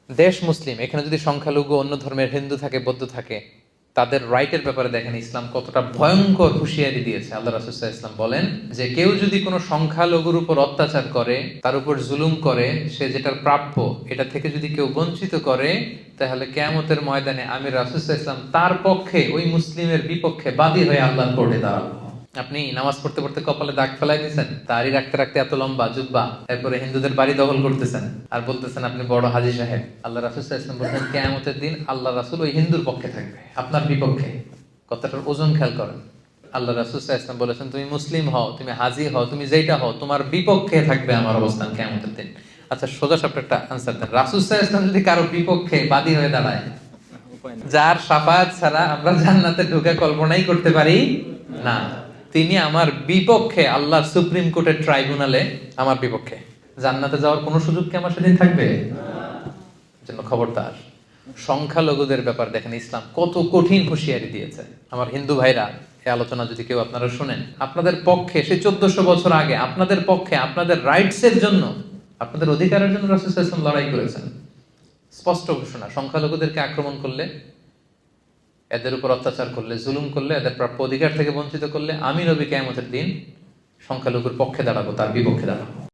দেশ মুসলিম, এখানে যদি সংখ্যালঘু অন্য ধর্মের হিন্দু থাকে, বৌদ্ধ থাকে, তাদের রাইটের ব্যাপারে দেখেন ইসলাম কতটা ভয়ঙ্কর হুঁশিয়ারি দিয়েছে। আল্লাহ রাসূল সাল্লাল্লাহু আলাইহি ওয়াসাল্লাম বলেন যে কেউ যদি কোনো সংখ্যালঘুর উপর অত্যাচার করে, তার উপর জুলুম করে, সে যেটার প্রাপ্য এটা থেকে যদি কেউ বঞ্চিত করে, তাহলে কিয়ামতের ময়দানে আমি রাসূল সাল্লাল্লাহু আলাইহি ওয়াসাল্লাম তার পক্ষে, ওই মুসলিমের বিপক্ষে বাদী হয়ে আল্লাহর কোর্টে দাঁড়াবো। আপনি নামাজ পড়তে পড়তে কপালে দাগ ফেলাই দিয়েছেন, দাড়ি রাখতে রাখতে এত লম্বা জুব্বা, এরপরে হিন্দুদের বাড়ি দখল করতেছেন আর বলতেছেন আপনি বড় হাজী সাহেব। আল্লাহ রাসূল সাল্লাল্লাহু আলাইহি ওয়াসাল্লাম বলেন কিয়ামতের দিন আল্লাহ রাসূল ওই হিন্দুর পক্ষে থাকবে, আপনার বিপক্ষে। কথাটার ওজন খেয়াল করেন। আল্লাহ রাসূল সাল্লাল্লাহু আলাইহি ওয়াসাল্লাম বলেছেন তুমি মুসলিম হও, তুমি হাজী হও, তুমি যেইটা হও, তোমার বিপক্ষে থাকবে আমার অবস্থান কিয়ামতের দিন। আচ্ছা, সোজা সাপটা একটা আনসার দেন। রাসূল সাল্লাল্লাহু আলাইহি ওয়াসাল্লাম যদি কারো বিপক্ষে বাদী হয়ে দাঁড়ায়, যার শাফাআত ছাড়া আমরা জান্নাতে ঢোকা কল্পনাই করতে পারি না, তিনি আমার বিপক্ষে আল্লাহর সুপ্রিম কোর্টের ট্রাইব্যুনালে আমার বিপক্ষে, জান্নাতে যাওয়ার কোনো সুযোগ কি আমার সেদিন থাকবে? জন্য খবরদার। সংখ্যালঘুদের ব্যাপার দেখেন ইসলাম কত কঠিন হুঁশিয়ারি দিয়েছে। আমার হিন্দু ভাইরা, এই আলোচনা যদি কেউ আপনারা শুনেন, আপনাদের পক্ষে সেই 1400 বছর আগে আপনাদের পক্ষে, আপনাদের রাইটসের জন্য, আপনাদের অধিকারের জন্য রাসূল সাল্লাল্লাহু আলাইহি ওয়াসাল্লাম লড়াই করেছেন। স্পষ্ট ঘোষণা, সংখ্যালঘুদেরকে আক্রমণ করলে, এদের উপর অত্যাচার করলে, জুলুম করলে, এদের প্রাপ্য অধিকার থেকে বঞ্চিত করলে, আমি নবী কিয়ামতের দিন সংখ্যালঘুর পক্ষে দাঁড়াবো, তার বিপক্ষে দাঁড়াবো।